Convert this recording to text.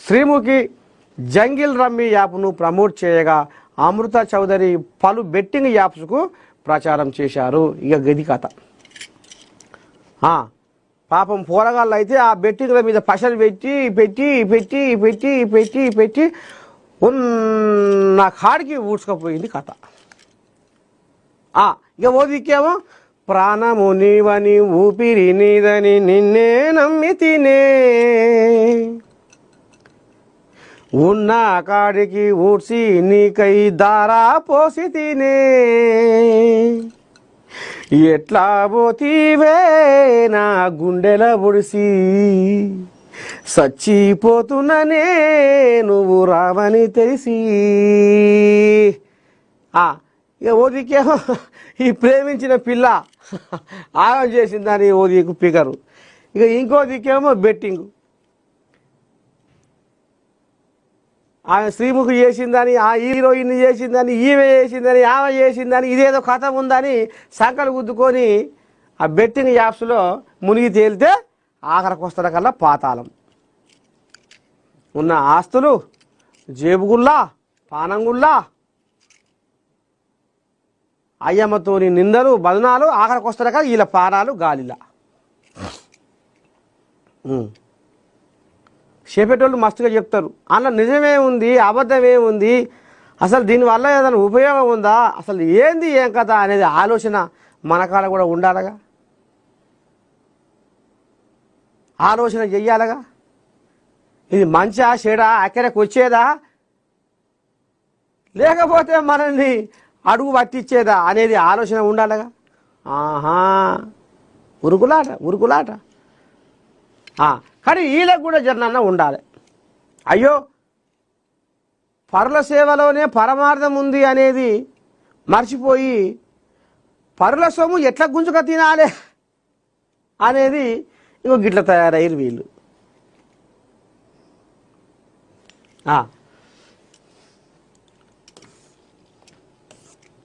Sreemukhi jungle rummy యాప్ను promote చేయగా అమృత చౌదరి పలు బెట్టింగ్ యాప్స్కు ప్రచారం చేశారు. ఇక గది కథ. పాపం పోరగాళ్ళు అయితే ఆ బెట్టింగ్ల మీద పైసలు పెట్టి పెట్టి పెట్టి పెట్టి పెట్టి పెట్టి ఉన్న కాడికి ఊడ్చుకపోయింది కథ. ఇక ఓదికేమో ప్రాణము నీవని ఊపిరి నీదని నిన్నే నమ్మి తినే ఉన్న కాడికి ఊడ్చి నీకై దారా పోసి తినే ఎట్లా పోతీవే నా గుండెల బుడిసి సచ్చిపోతున్ననే నువ్వు రావని తెలిసి. ఇక ఓదికేమో ఈ ప్రేమించిన పిల్ల ఆగం చేసిందని ఓదికు పిగరు. ఇక ఇంకో దిక్కేమో బెట్టింగు. ఆమె శ్రీముఖి చేసిందని, ఆ హీరోయిన్ చేసిందని, ఈమె చేసిందని, ఆమె చేసిందని, ఇదేదో కథ ఉందని సంకలు గుద్దుకొని ఆ బెట్టింగ్ యాప్స్లో మునిగి తేలితే ఆఖరికి వస్తున్న కల్లా పాతాళం. ఉన్న ఆస్తులు జేబుగుల్లా పానంగుల్లా అయ్యమ్మతోని నిందలు బదనాలు ఆఖరికి వస్తున్న కదా వీళ్ళ పానాలు గాలిలా. చెప్పేటోళ్ళు మస్తుగా చెప్తారు. అలా నిజమే ఉంది, అబద్ధమే ఉంది, అసలు దీనివల్ల ఏదైనా ఉపయోగం ఉందా, అసలు ఏంది ఏం కథ అనేది ఆలోచన మన కాడ కూడా ఉండాలగా, ఆలోచన చెయ్యాలగా. ఇది మంచా చెడా అక్కడికి వచ్చేదా లేకపోతే మనల్ని అడుగు పట్టించేదా అనేది ఆలోచన ఉండాలగా. ఉరుకులాట ఉరుకులాట. కానీ వీళ్ళకు కూడా జర్నన్న ఉండాలి. అయ్యో పరుల సేవలోనే పరమార్థం ఉంది అనేది మర్చిపోయి పరుల సొమ్ము ఎట్లా గుంజుక తినాలి అనేది ఇంకో గిట్ల తయారయ్యారు వీళ్ళు.